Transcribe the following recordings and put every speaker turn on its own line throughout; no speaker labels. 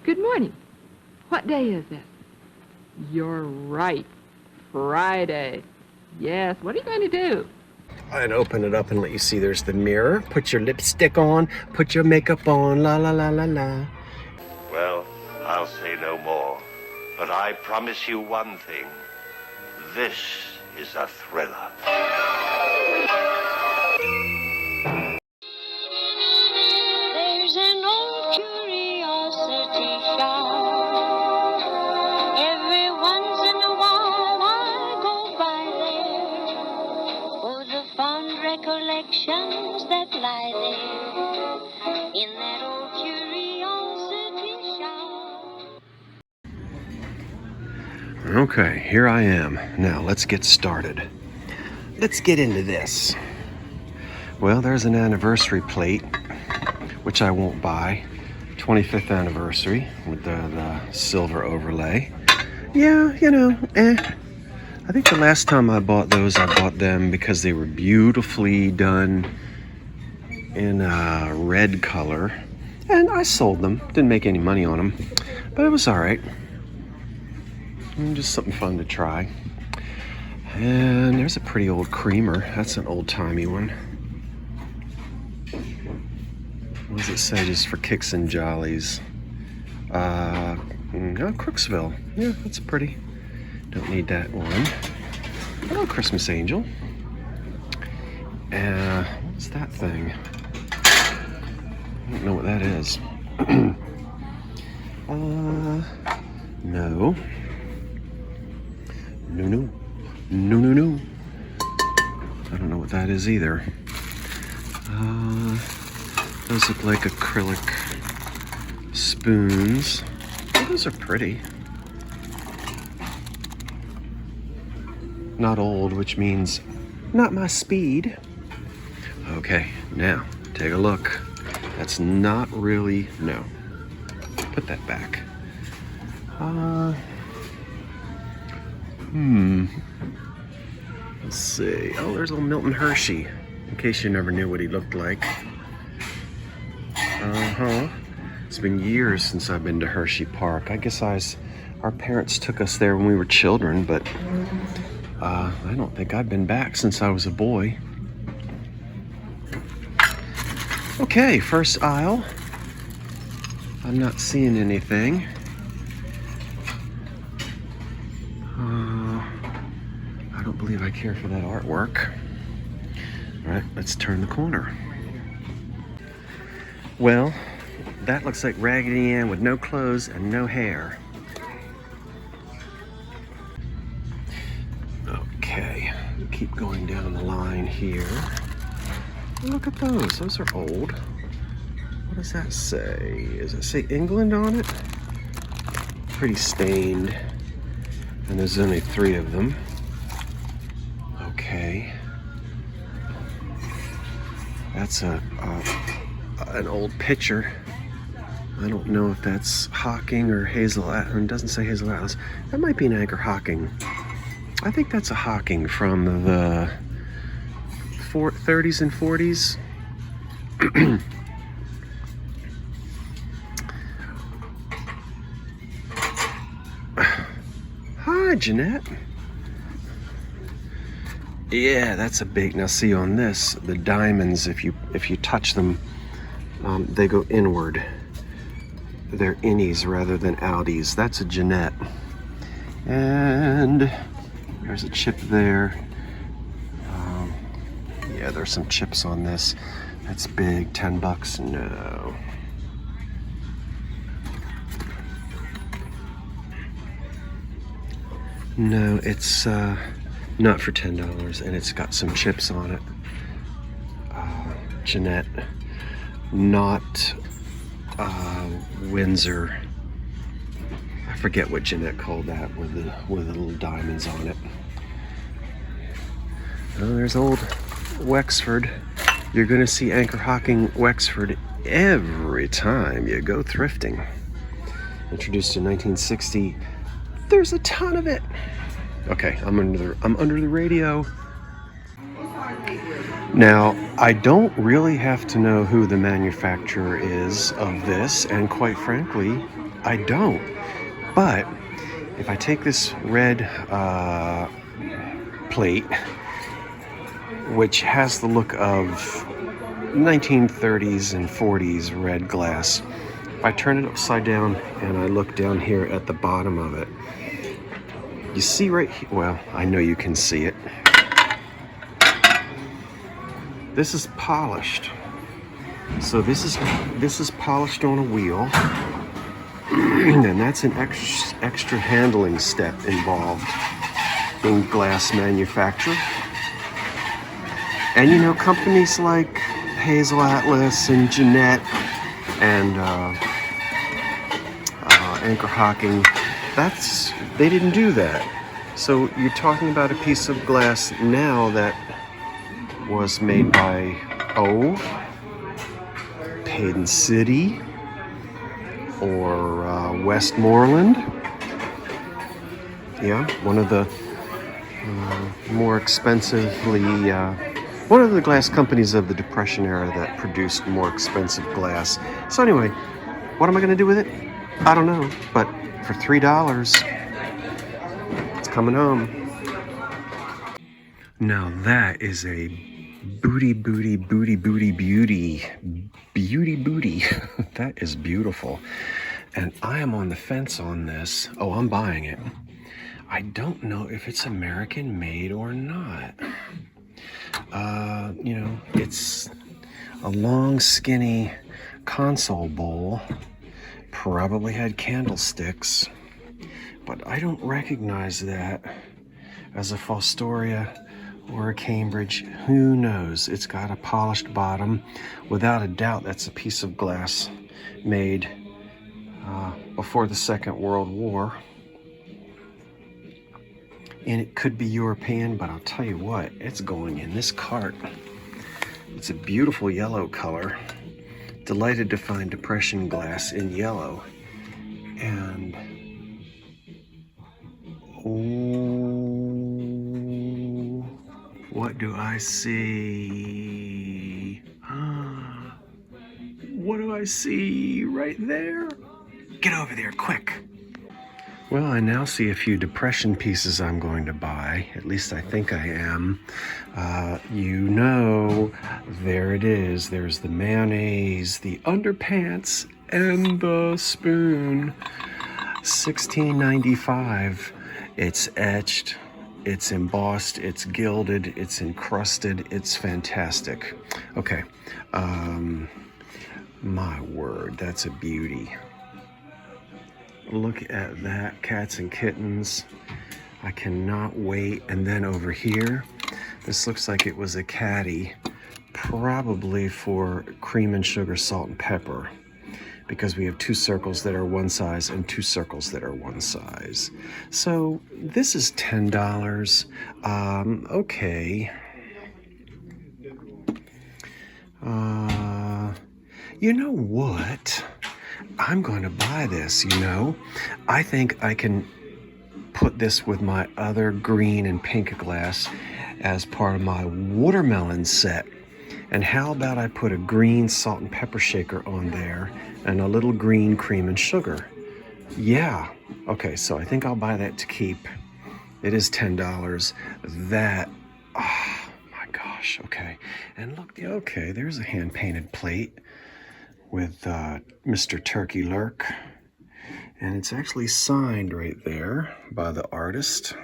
Good morning. What day is it? You're right. Friday. Yes, what are you going to do?
I'd open it up and let you see there's the mirror. Put your lipstick on, put your makeup on, la la la la la.
Well, I'll say no more, but I promise you one thing. This is a thriller.
There's an old curiosity shop. Every once in a while I go by there for the fond recollections that lie there in that old curiosity shop.
Okay, here I am. Now let's get started. Let's get into this. Well, there's an anniversary plate, which I won't buy. 25th anniversary with the silver overlay. Yeah, you know, I think the last time I bought those, I bought them because they were beautifully done in a red color. And I sold them. Didn't make any money on them, but it was all right. Just something fun to try. And there's a pretty old creamer. That's an old-timey one. What does it say? Just for kicks and jollies. Crooksville. Yeah, that's pretty. Don't need that one. Hello, Christmas Angel. What's that thing? I don't know what that is. No. No. I don't know what that is either. Those look like acrylic spoons. Oh, those are pretty. Not old, which means not my speed. Okay, now take a look. That's not really, no. Put that back. Let's see. Oh, there's little Milton Hershey. In case you never knew what he looked like. It's been years since I've been to Hershey Park. I guess our parents took us there when we were children, but I don't think I've been back since I was a boy. Okay, first aisle. I'm not seeing anything. I don't believe I care for that artwork. All right, let's turn the corner. Well, that looks like Raggedy Ann with no clothes and no hair. Okay, keep going down the line here. Look at those. Those are old. What does that say? Does it say England on it? Pretty stained. And there's only 3 of them. Okay. That's an old picture. I don't know if that's Hocking or Hazel Atlas. It doesn't say Hazel Atlas. That might be an Anchor Hocking. I think that's a Hocking from the 30s and 40s. Hi, Jeanette. Yeah, that's a big. Now, see on this, the diamonds. If you touch them, they go inward. They're innies rather than outies. That's a Jeanette. And there's a chip there. Yeah, there's some chips on this. That's big. $10. No. No, it's not for $10, and it's got some chips on it. Jeanette, not Windsor. I forget what Jeanette called that with the little diamonds on it. Oh, there's old Wexford. You're gonna see Anchor Hocking Wexford every time you go thrifting. Introduced in 1960. There's a ton of it. Okay, I'm under the radio. Now, I don't really have to know who the manufacturer is of this, and quite frankly, I don't. But if I take this red plate, which has the look of 1930s and 40s red glass, if I turn it upside down and I look down here at the bottom of it, you see right here, well, I know you can see it. This is polished. So this is polished on a wheel, and that's an extra handling step involved in glass manufacture. And you know, companies like Hazel Atlas and Jeanette and Anchor Hocking, they didn't do that. So you're talking about a piece of glass now that was made by Hayden City or Westmoreland. Yeah, one of the more expensively, one of the glass companies of the Depression era that produced more expensive glass. So anyway, what am I going to do with it? I don't know, but for $3, it's coming home. Now that is a booty. That is beautiful. And I am on the fence on this. Oh, I'm buying it. I don't know if it's American made or not. You know, it's a long, skinny console bowl. Probably had candlesticks. But I don't recognize that as a Fostoria or a Cambridge. Who knows? It's got a polished bottom. Without a doubt, that's a piece of glass made before the Second World War. And it could be European, but I'll tell you what, it's going in this cart. It's a beautiful yellow color. Delighted to find Depression glass in yellow. And what do I see? What do I see right there? Get over there, quick. Well, I now see a few Depression pieces I'm going to buy. At least I think I am. You know, there it is. There's the mayonnaise, the underpants, and the spoon. $16.95. It's etched. It's embossed, it's gilded, it's encrusted, it's fantastic. Okay, my word, that's a beauty. Look at that, cats and kittens. I cannot wait. And then over here, this looks like it was a caddy, probably for cream and sugar, salt and pepper, because we have two circles that are one size and two circles that are one size. So this is $10. Okay. You know what? I'm going to buy this, you know. I think I can put this with my other green and pink glass as part of my watermelon set. And how about I put a green salt and pepper shaker on there and a little green cream and sugar? Yeah. Okay, so I think I'll buy that to keep. It is $10. That, oh my gosh, okay. And look, okay, there's a hand-painted plate with Mr. Turkey Lurk. And it's actually signed right there by the artist.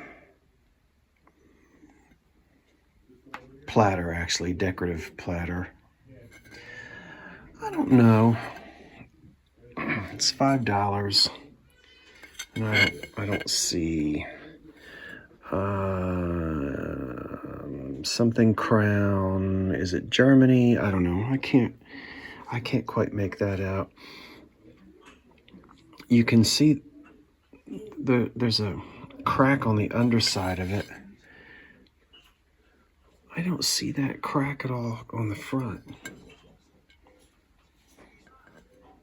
Platter, actually, decorative platter. I don't know. It's $5. And I don't see something crown. Is it Germany? I don't know. I can't quite make that out. You can see there's a crack on the underside of it. I don't see that crack at all on the front.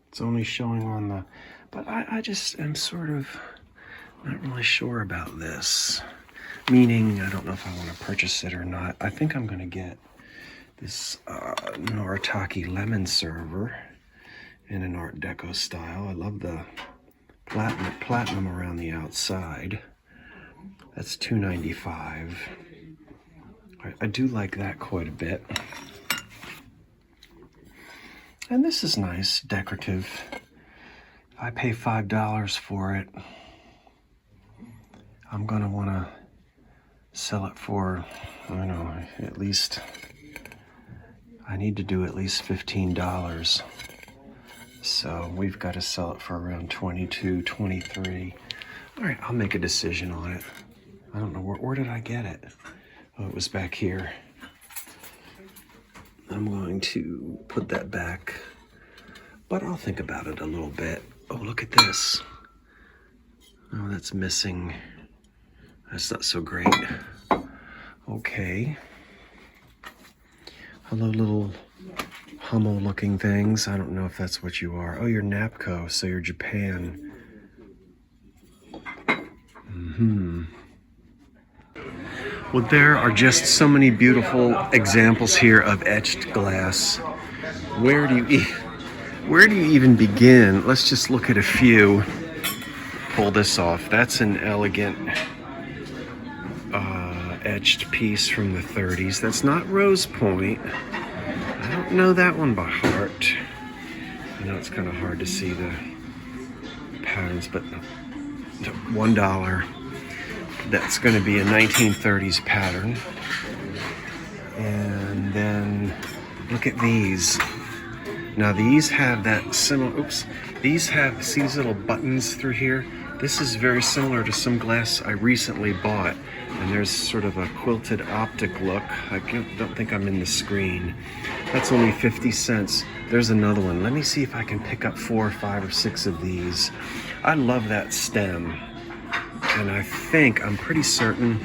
It's only showing on the, but I just am sort of not really sure about this. Meaning, I don't know if I want to purchase it or not. I think I'm going to get this Noritake lemon server in an Art Deco style. I love the platinum around the outside. That's $2.95. I do like that quite a bit. And this is nice, decorative. I pay $5 for it. I'm gonna wanna sell it for, I don't know, at least, I need to do at least $15. So we've got to sell it for around 22, 23. All right, I'll make a decision on it. I don't know, where did I get it? Oh, it was back here. I'm going to put that back, but I'll think about it a little bit. Oh, look at this. Oh, that's missing. That's not so great. Okay. Hello, little Hummel looking things. I don't know if that's what you are. Oh, you're Napco, so you're Japan. Well, there are just so many beautiful examples here of etched glass. Where do you even begin? Let's just look at a few. Pull this off. That's an elegant etched piece from the 30s. That's not Rose Point. I don't know that one by heart. I know it's kind of hard to see the patterns, but $1. That's going to be a 1930s pattern. And then look at these. Now these have that similar, these have, see these little buttons through here? This is very similar to some glass I recently bought. And there's sort of a quilted optic look. I don't think I'm in the screen. That's only 50 cents. There's another one. Let me see if I can pick up 4 or 5 or 6 of these. I love that stem. And I'm pretty certain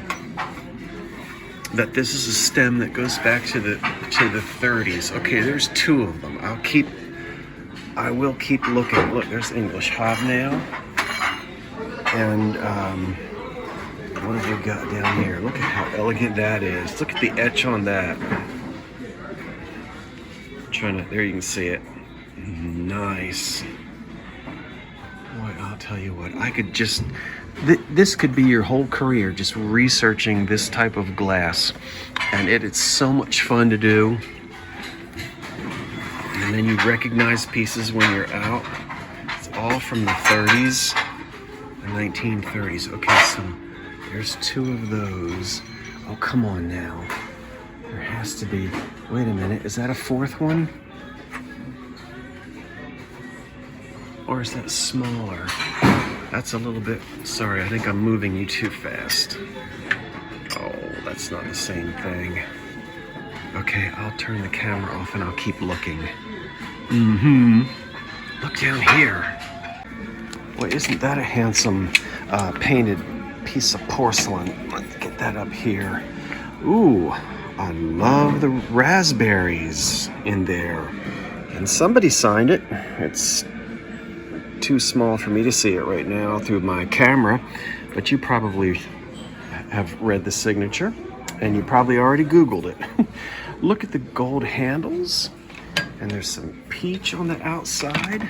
that this is a stem that goes back to the 30s. Okay, there's 2 of them. I will keep looking. Look, there's English Hobnail. And what have we got down here? Look at how elegant that is. Look at the etch on that. There you can see it. Nice. Boy, I'll tell you what, I could just, this could be your whole career, just researching this type of glass. And it's so much fun to do. And then you recognize pieces when you're out. It's all from the 30s, the 1930s. Okay, so there's 2 of those. Oh, come on now. There has to be, wait a minute, is that a 4th one? Or is that smaller? That's a little bit, sorry, I think I'm moving you too fast. Oh, that's not the same thing. Okay, I'll turn the camera off and I'll keep looking. Look down here. Boy, isn't that a handsome painted piece of porcelain? Let's get that up here. Ooh, I love the raspberries in there. And somebody signed it. It's too small for me to see it right now through my camera, but you probably have read the signature and you probably already Googled it. Look at the gold handles, and there's some peach on the outside.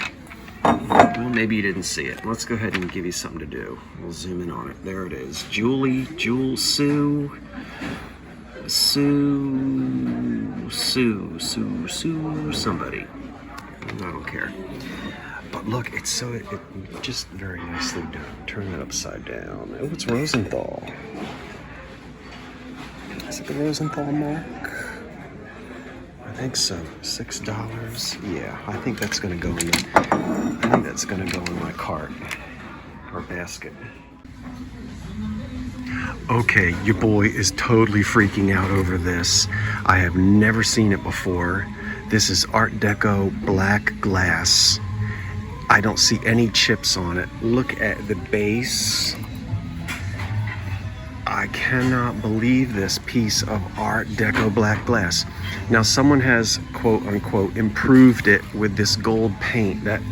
Well, maybe you didn't see it. Let's go ahead and give you something to do. We'll zoom in on it. There it is. Jewel Sue, somebody. I don't care. But look, it's just very nicely done. Turn that upside down. Oh, it's Rosenthal. Is it the Rosenthal mark? I think so. $6. Yeah, I think that's gonna go in my cart or basket. Okay, your boy is totally freaking out over this. I have never seen it before. This is Art Deco black glass. I don't see any chips on it. Look at the base. I cannot believe this piece of Art Deco black glass. Now someone has, quote unquote, improved it with this gold paint. That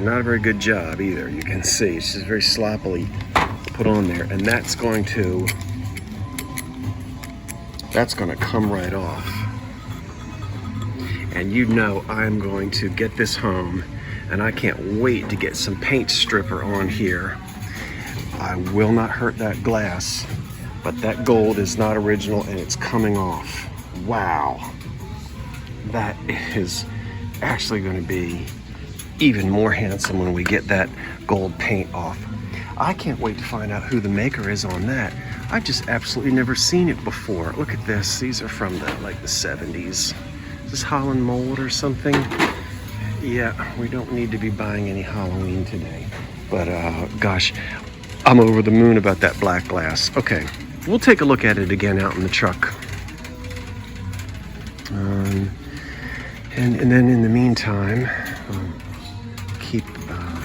not a very good job either. You can see it's just very sloppily put on there, and that's going to come right off. And you know I'm going to get this home and I can't wait to get some paint stripper on here. I will not hurt that glass, but that gold is not original and it's coming off. Wow. That is actually going to be even more handsome when we get that gold paint off. I can't wait to find out who the maker is on that. I've just absolutely never seen it before. Look at this. These are from the 70s. Is this Holland mold or something? Yeah, we don't need to be buying any Halloween today. But gosh, I'm over the moon about that black glass. Okay, we'll take a look at it again out in the truck. And then in the meantime, keep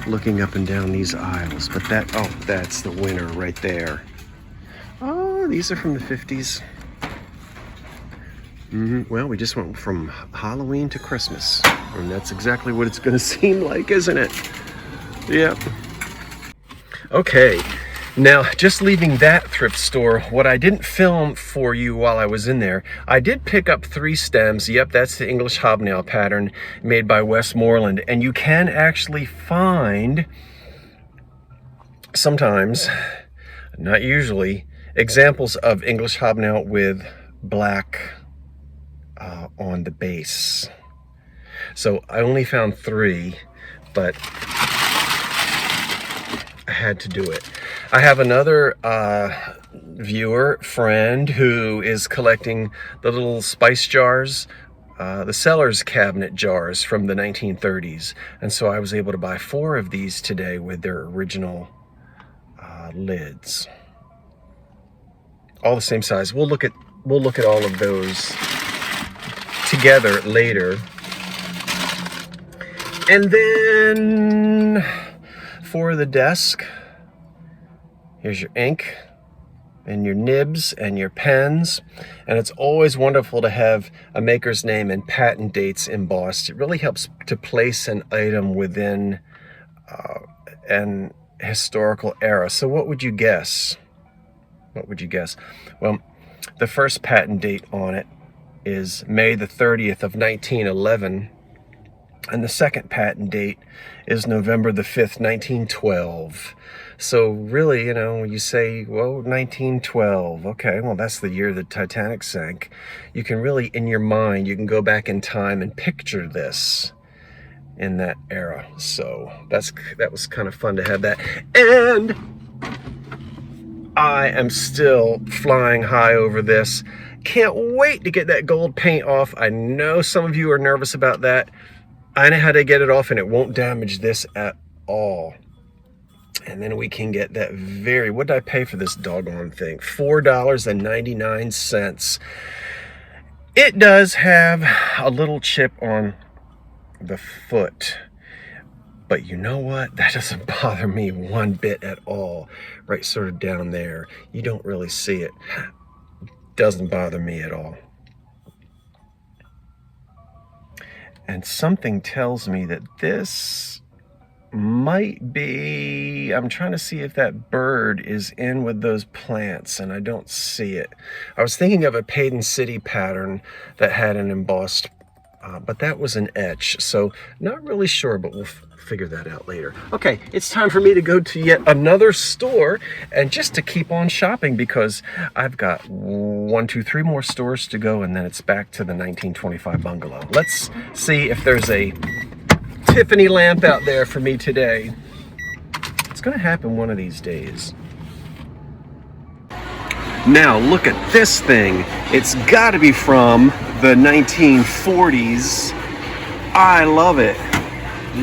looking up and down these aisles. But that's the winner right there. Oh, these are from the 50s. Well, we just went from Halloween to Christmas. And that's exactly what it's going to seem like, isn't it? Yep. Okay. Now, just leaving that thrift store, what I didn't film for you while I was in there, I did pick up 3 stems. Yep, that's the English Hobnail pattern made by Westmoreland. And you can actually find, sometimes, not usually, examples of English Hobnail with black on the base. So I only found 3, but I had to do it. I have another viewer friend who is collecting the little spice jars, the seller's cabinet jars from the 1930s. And so I was able to buy 4 of these today with their original lids. All the same size. We'll look at all of those together later. And then for the desk, here's your ink and your nibs and your pens. And it's always wonderful to have a maker's name and patent dates embossed. It really helps to place an item within an historical era. So what would you guess? What would you guess? Well, the first patent date on it is May the 30th of 1911. And the second patent date is November the 5th, 1912. So really, you say, well, 1912. Okay, well, that's the year the Titanic sank. You can really, in your mind, you can go back in time and picture this in that era. So that was kind of fun to have that. And I am still flying high over this. Can't wait to get that gold paint off. I know some of you are nervous about that. I know how to get it off and it won't damage this at all. And then we can get that what did I pay for this doggone thing? $4.99. It does have a little chip on the foot. But you know what? That doesn't bother me one bit at all. Right sort of down there. You don't really see it. Doesn't bother me at all. And something tells me that this might be, I'm trying to see if that bird is in with those plants and I don't see it. I was thinking of a Paden City pattern that had an embossed, but that was an etch. So not really sure, but we'll figure that out later. Okay, it's time for me to go to yet another store and just to keep on shopping because I've got 3 more stores to go and then it's back to the 1925 bungalow. Let's see if there's a Tiffany lamp out there for me today. It's gonna happen one of these days. Now look at this thing. It's gotta be from the 1940s. I love it.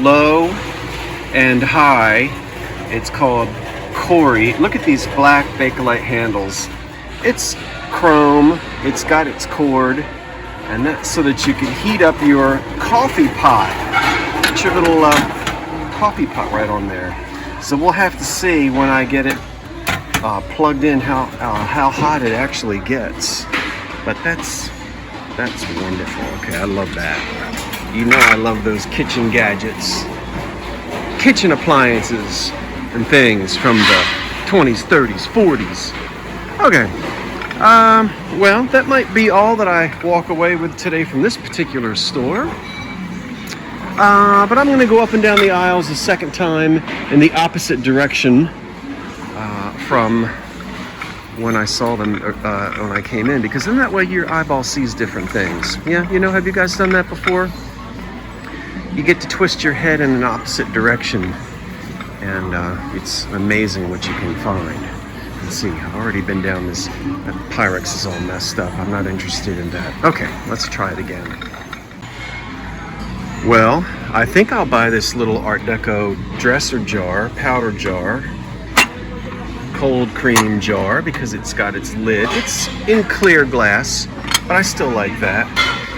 Low and high. It's called Corey. Look at these black Bakelite handles. It's chrome. It's got its cord, and that's so that you can heat up your coffee pot. Put your little coffee pot right on there. So we'll have to see when I get it plugged in how hot it actually gets. But that's wonderful. Okay, I love that. You know I love those kitchen gadgets, kitchen appliances and things from the 20s, 30s, 40s. Okay, well, that might be all that I walk away with today from this particular store. But I'm going to go up and down the aisles a second time in the opposite direction from when I saw them when I came in, because in that way your eyeball sees different things. Yeah, you know, have you guys done that before? You get to twist your head in an opposite direction, and it's amazing what you can find. Let's see, I've already been down this. That Pyrex is all messed up. I'm not interested in that. Okay, let's try it again. Well, I think I'll buy this little Art Deco dresser jar, powder jar, cold cream jar, because it's got its lid. It's in clear glass, but I still like that.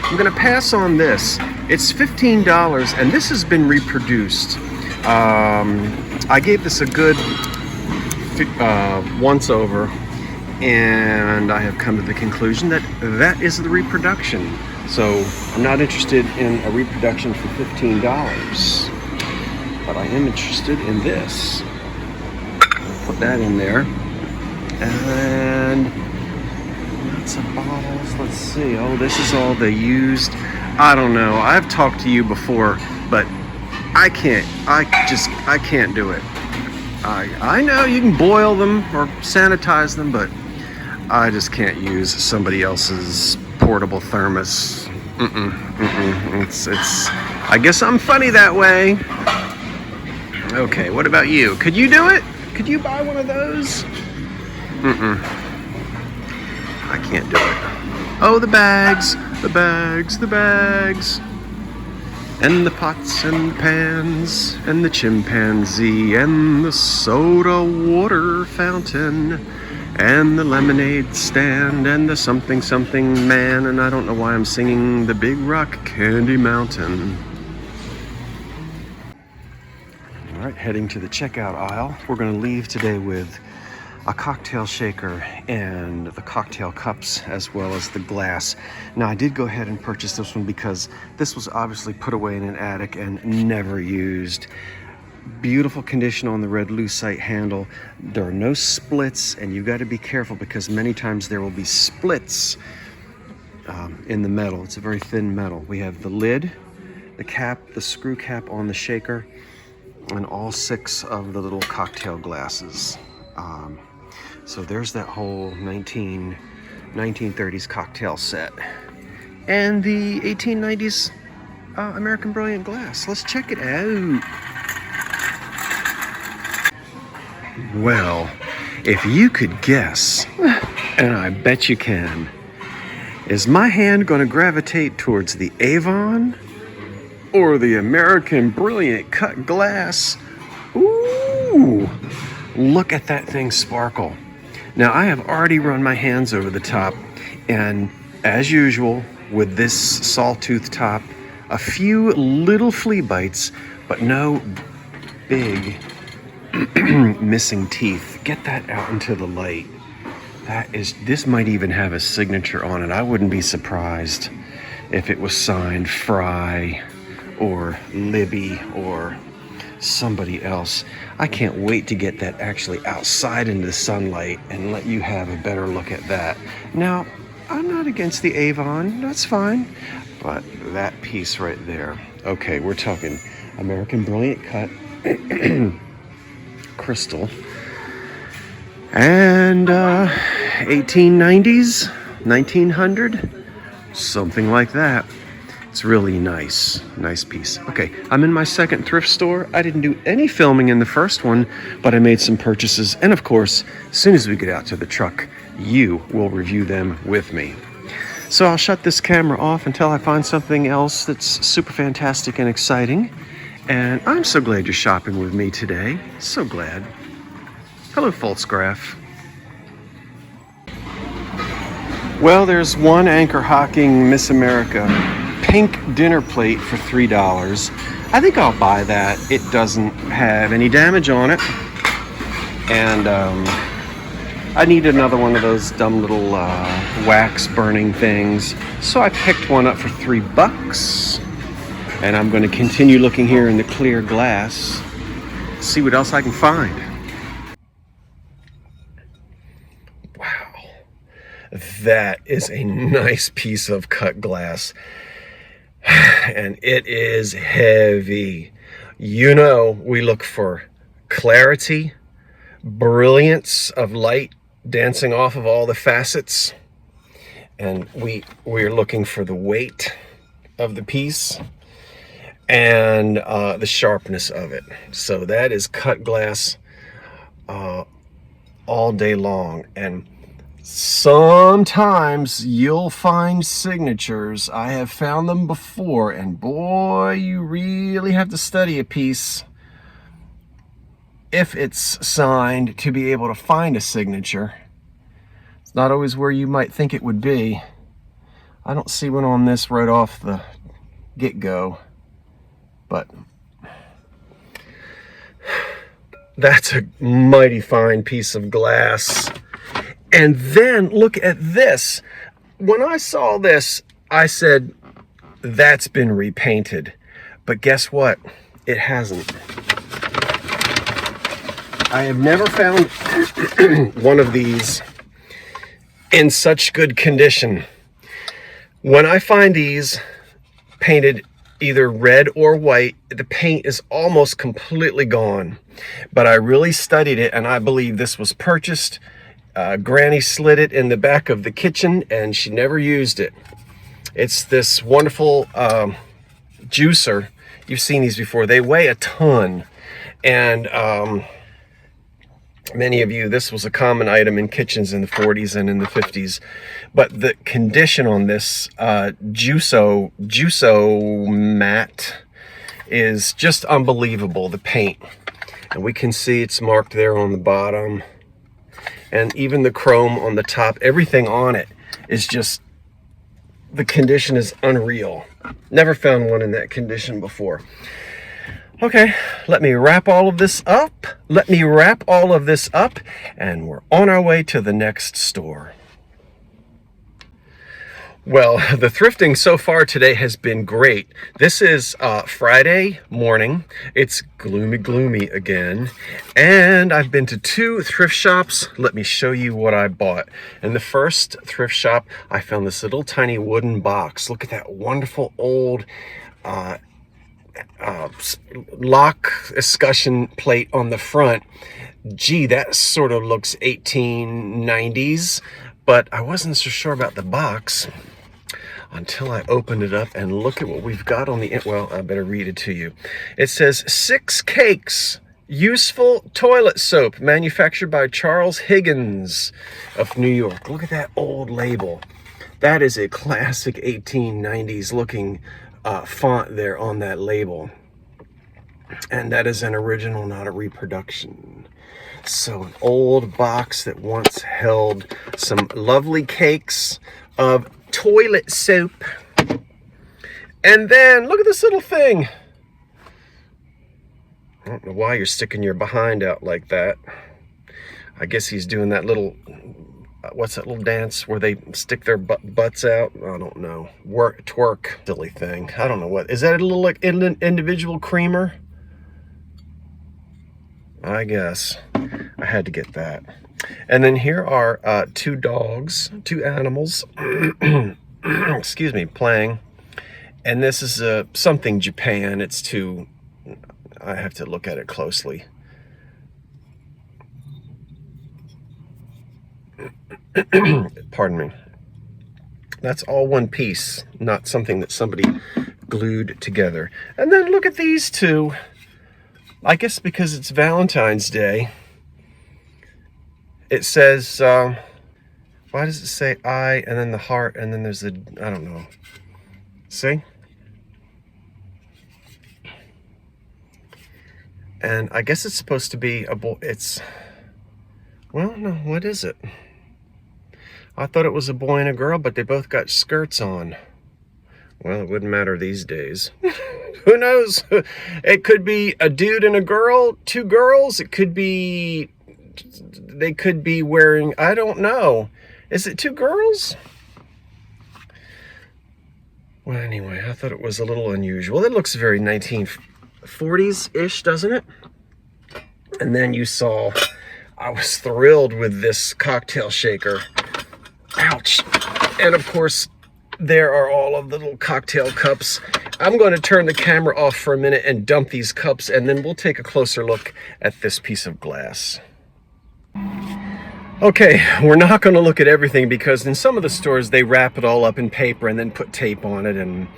I'm gonna pass on this. It's $15, and this has been reproduced. I gave this a good once over, and I have come to the conclusion that that is the reproduction. So I'm not interested in a reproduction for $15, but I am interested in this. I'll put that in there, and lots of bottles. Let's see. Oh, this is all the used. I don't know. I've talked to you before, but I can't do it. I know you can boil them or sanitize them, but I just can't use somebody else's portable thermos. It's I guess I'm funny that way. Okay, what about you? Could you do it? Could you buy one of those? I can't do it. Oh, the bags, the bags, the bags. And the pots and the pans, and the chimpanzee, and the soda water fountain, and the lemonade stand, and the something something man, and I don't know why I'm singing the Big Rock Candy Mountain. All right, heading to the checkout aisle. We're going to leave today with a cocktail shaker and the cocktail cups, as well as the glass. Now, I did go ahead and purchase this one because this was obviously put away in an attic and never used. Beautiful condition on the red lucite handle. There are no splits, and you've got to be careful because many times there will be splits in the metal. It's a very thin metal. We have the lid, the cap, the screw cap on the shaker, and all 6 of the little cocktail glasses. So there's that whole 1930s cocktail set. And the 1890s American Brilliant glass. Let's check it out. Well, if you could guess, and I bet you can, is my hand going to gravitate towards the Avon or the American Brilliant cut glass? Ooh, look at that thing sparkle. Now, I have already run my hands over the top, and as usual with this sawtooth top, a few little flea bites, but no big missing teeth. Get that out into the light. This might even have a signature on it. I wouldn't be surprised if it was signed Fry or Libby or somebody else. I can't wait to get that actually outside into the sunlight and let you have a better look at that. Now, I'm not against the Avon, that's fine, but that piece right there. Okay, we're talking American Brilliant cut, crystal, and 1890s, 1900, something like that. It's really nice piece. Okay, I'm in my second thrift store. I didn't do any filming in the first one, but I made some purchases. And of course, as soon as we get out to the truck, you will review them with me. So I'll shut this camera off until I find something else that's super fantastic and exciting. And I'm so glad you're shopping with me today. So glad. Hello, Pfaltzgraff. Well, there's one anchor hawking Miss America pink dinner plate for $3. I think I'll buy that. It doesn't have any damage on it. And I need another one of those dumb little wax burning things. So I picked one up for $3. And I'm going to continue looking here in the clear glass, see what else I can find. Wow. That is a nice piece of cut glass. And it is heavy. You know, we look for clarity, brilliance of light dancing off of all the facets, and we're looking for the weight of the piece and the sharpness of it. So that is cut glass all day long. And sometimes you'll find signatures. I have found them before, and boy, you really have to study a piece if it's signed to be able to find a signature. It's not always where you might think it would be. I don't see one on this right off the get-go, but that's a mighty fine piece of glass. And then look at this. When I saw this, I said, that's been repainted. But guess what? It hasn't. I have never found one of these in such good condition. When I find these painted either red or white, the paint is almost completely gone. But I really studied it, and I believe this was purchased. Granny slid it in the back of the kitchen, and she never used it. It's this wonderful juicer. You've seen these before. They weigh a ton, and many of you, this was a common item in kitchens in the 40s and in the 50s. But the condition on this juico mat is just unbelievable, the paint. And we can see it's marked there on the bottom. And even the chrome on the top, everything on it is just, the condition is unreal. Never found one in that condition before. Okay, let me wrap all of this up. And we're on our way to the next store. Well, the thrifting so far today has been great. This is Friday morning. It's gloomy again. And I've been to 2 thrift shops. Let me show you what I bought. In the first thrift shop, I found this little tiny wooden box. Look at that wonderful old lock escutcheon plate on the front. Gee, that sort of looks 1890s, but I wasn't so sure about the box until I opened it up, and look at what we've got on the, well, I better read it to you. It says 6 cakes, useful toilet soap, manufactured by Charles Higgins of New York. Look at that old label. That is a classic 1890s looking font there on that label. And that is an original, not a reproduction. So an old box that once held some lovely cakes of toilet soap. And then look at this little thing. I don't know why you're sticking your behind out like that. I guess he's doing that little, what's that little dance where they stick their butts out? I don't know. Twerk, silly thing. I don't know what. Is that a little like individual creamer? I guess. I had to get that. And then here are 2 dogs, 2 animals, excuse me, playing. And this is something Japan. It's too, I have to look at it closely. Pardon me. That's all one piece, not something that somebody glued together. And then look at these 2. I guess because it's Valentine's Day, it says, why does it say I, and then the heart, and then there's a, I don't know. See? And I guess it's supposed to be a boy. It's, well, no, what is it? I thought it was a boy and a girl, but they both got skirts on. Well, it wouldn't matter these days. Who knows? It could be a dude and a girl, 2 girls. It could be, they could be wearing, I don't know. Is it 2 girls? Well, anyway, I thought it was a little unusual. It looks very 1940s-ish, doesn't it? And then you saw, I was thrilled with this cocktail shaker. Ouch. And of course, there are all of the little cocktail cups. I'm going to turn the camera off for a minute and dump these cups, and then we'll take a closer look at this piece of glass. Okay, we're not going to look at everything because in some of the stores they wrap it all up in paper and then put tape on it, and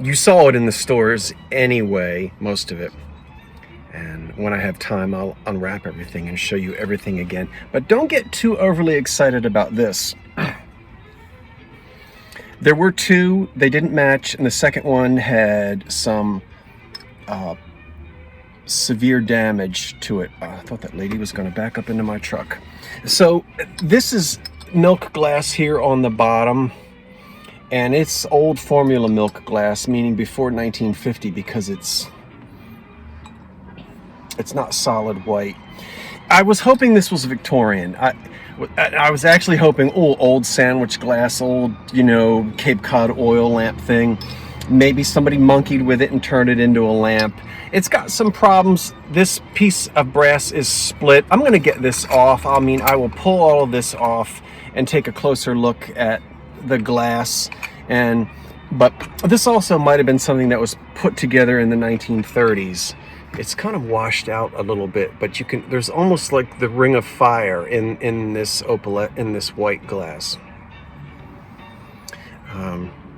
you saw it in the stores anyway, most of it. And when I have time, I'll unwrap everything and show you everything again. But don't get too overly excited about this. There were two, they didn't match, and the second one had some severe damage to it. I thought that lady was going to back up into my truck. So this is milk glass here on the bottom, and it's old formula milk glass, meaning before 1950, because it's not solid white. I was hoping this was Victorian. I was actually hoping, oh, old sandwich glass, old, Cape Cod oil lamp thing. Maybe somebody monkeyed with it and turned it into a lamp. It's got some problems. This piece of brass is split. I'm going to get this off. I mean, I will pull all of this off and take a closer look at the glass. But this also might have been something that was put together in the 1930s. It's kind of washed out a little bit, but there's almost like the ring of fire in this white glass.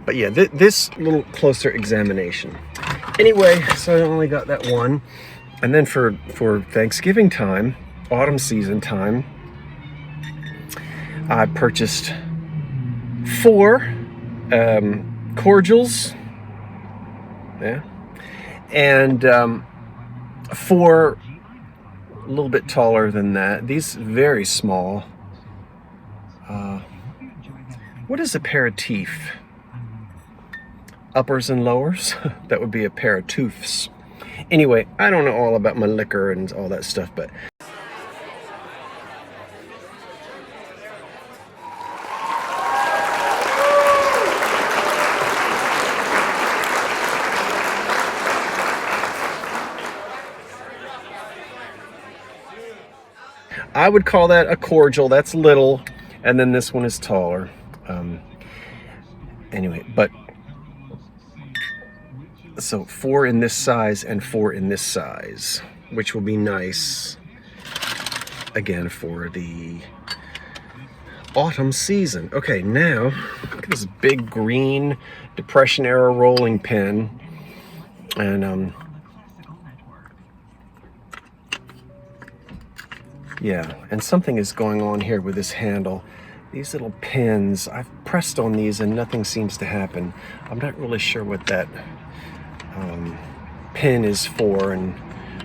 But yeah, this little closer examination. Anyway, so I only got that one. And then for Thanksgiving time, autumn season time, I purchased 4 cordials. Yeah. And 4 a little bit taller than that. These very small. What is aperitif? Uppers and lowers? That would be a pair of tooths. Anyway, I don't know all about my liquor and all that stuff, but I would call that a cordial. That's little, and then this one is taller. Anyway, but so 4 in this size and 4 in this size, which will be nice again for the autumn season. Okay, now look at this big green Depression era rolling pin, and yeah, and something is going on here with this handle. These little pins, I've pressed on these and nothing seems to happen. I'm not really sure what that pin is for and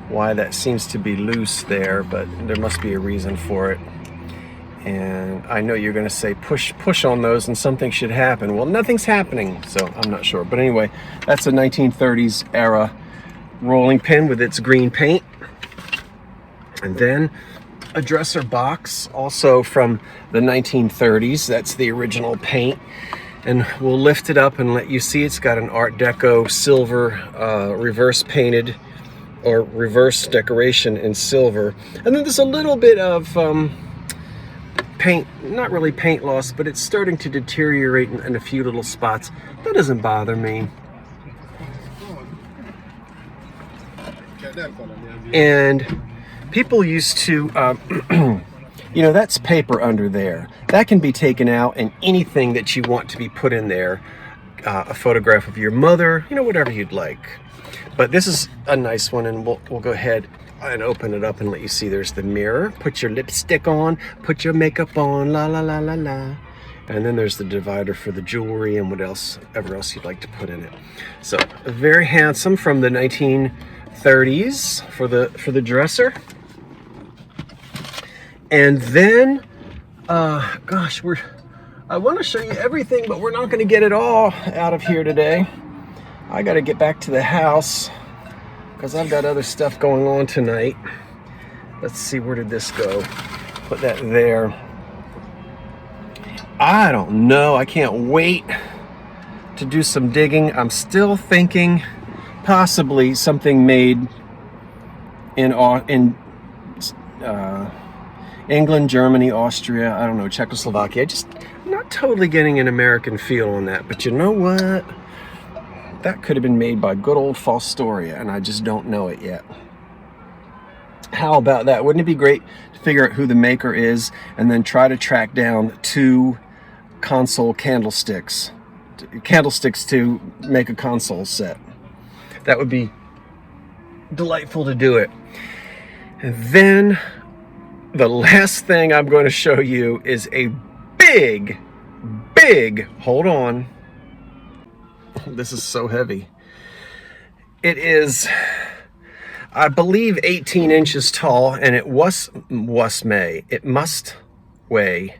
why that seems to be loose there, but there must be a reason for it. And I know you're going to say push on those and something should happen. Well, nothing's happening, so I'm not sure. But anyway, that's a 1930s era rolling pin with its green paint. And then a dresser box, also from the 1930s. That's the original paint. And we'll lift it up and let you see it's got an Art Deco silver reverse painted or reverse decoration in silver. And then there's a little bit of paint, not really paint loss, but it's starting to deteriorate in a few little spots. That doesn't bother me. And people used to, that's paper under there. That can be taken out, and anything that you want to be put in there, a photograph of your mother, whatever you'd like. But this is a nice one, and we'll go ahead and open it up and let you see. There's the mirror. Put your lipstick on, put your makeup on, la la la la la. And then there's the divider for the jewelry and whatever else you'd like to put in it. So very handsome from the 1930s for the dresser. And then, gosh, I want to show you everything, but we're not going to get it all out of here today. I got to get back to the house because I've got other stuff going on tonight. Let's see, where did this go? Put that there. I don't know. I can't wait to do some digging. I'm still thinking possibly something made in England, Germany, Austria, I don't know, Czechoslovakia. I'm not totally getting an American feel on that, but you know what? That could have been made by good old Fostoria, and I just don't know it yet. How about that? Wouldn't it be great to figure out who the maker is and then try to track down 2 console candlesticks to make a console set? That would be delightful to do it. And then the last thing I'm going to show you is a big, hold on. This is so heavy. It is, I believe, 18 inches tall, and it must weigh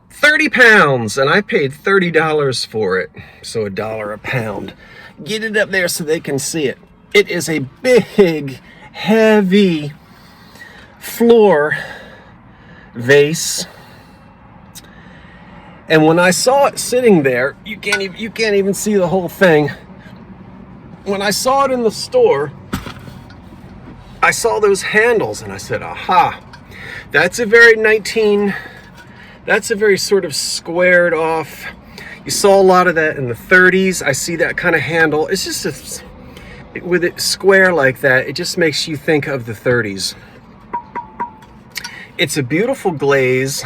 30 pounds, and I paid $30 for it, so $1 a pound. Get it up there so they can see it. It is a big, heavy floor vase, and when I saw it sitting there, you can't even see the whole thing. When I saw it in the store, I saw those handles, and I said, aha, that's a very sort of squared off. You saw a lot of that in the 30s. I see that kind of handle. It's just with it square like that, it just makes you think of the 30s. It's a beautiful glaze,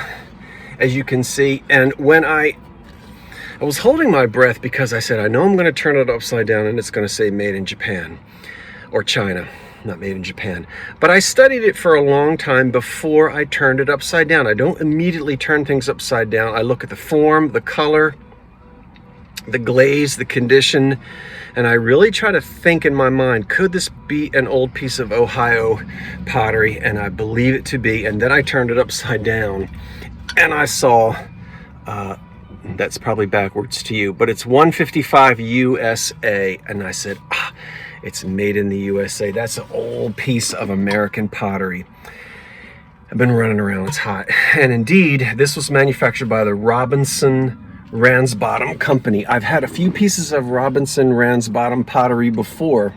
as you can see, and when I was holding my breath because I said, I know I'm going to turn it upside down and it's going to say made in Japan or China, not made in Japan. But I studied it for a long time before I turned it upside down. I don't immediately turn things upside down. I look at the form, the color, the glaze, the condition, and I really try to think in my mind, could this be an old piece of Ohio pottery? And I believe it to be. And then I turned it upside down and I saw, that's probably backwards to you, but it's 155 USA. And I said, it's made in the USA. That's an old piece of American pottery. I've been running around, it's hot. And indeed, this was manufactured by the Robinson Ransbottom Company. I've had a few pieces of Robinson Ransbottom pottery before.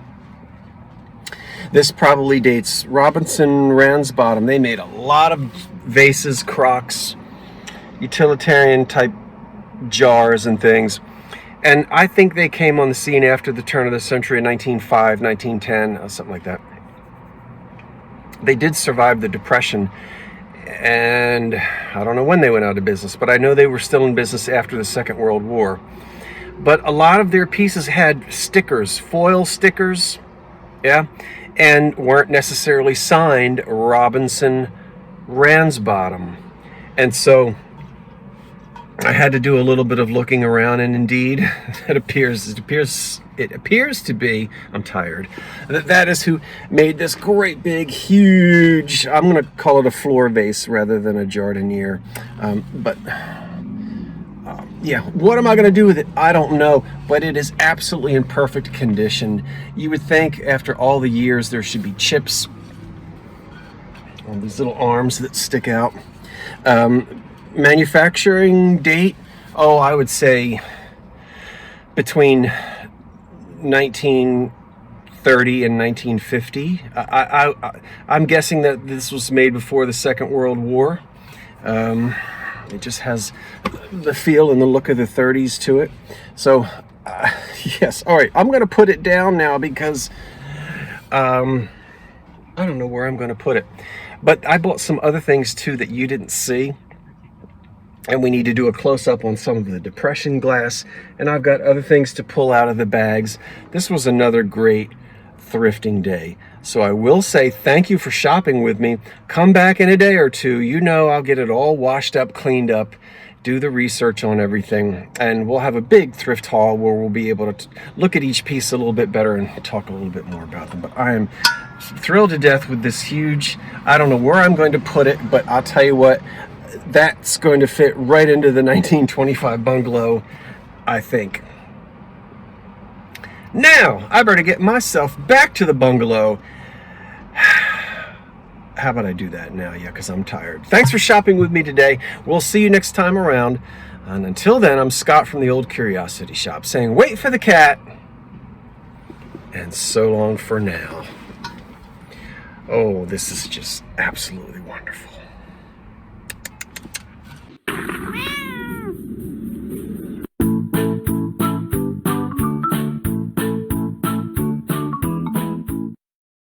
This probably dates Robinson Ransbottom. They made a lot of vases, crocks, utilitarian type jars and things. And I think they came on the scene after the turn of the century, 1905, 1910, something like that. They did survive the Depression, and I don't know when they went out of business, but I know they were still in business after the Second World War. But a lot of their pieces had stickers, foil stickers, yeah, and weren't necessarily signed Robinson Ransbottom. And so I had to do a little bit of looking around, and indeed, it appears to be, I'm tired, that is who made this great big, huge, I'm going to call it a floor vase rather than a jardiniere. Yeah, what am I going to do with it? I don't know, but it is absolutely in perfect condition. You would think after all the years there should be chips on these little arms that stick out. Manufacturing date, I would say between 1930 and 1950. I'm guessing that this was made before the Second World War. It just has the feel and the look of the 30s to it. So, yes. All right, I'm going to put it down now because I don't know where I'm going to put it. But I bought some other things too that you didn't see. And we need to do a close-up on some of the Depression glass. And I've got other things to pull out of the bags. This was another great thrifting day. So I will say thank you for shopping with me. Come back in a day or two. You know I'll get it all washed up, cleaned up, do the research on everything. And we'll have a big thrift haul where we'll be able to look at each piece a little bit better and talk a little bit more about them. But I am thrilled to death with this huge, I don't know where I'm going to put it, but I'll tell you what, that's going to fit right into the 1925 bungalow, I think. Now, I better get myself back to the bungalow. How about I do that now? Yeah, because I'm tired. Thanks for shopping with me today. We'll see you next time around. And until then, I'm Scott from the Old Curiosity Shop saying, wait for the cat. And so long for now. Oh, this is just absolutely wonderful.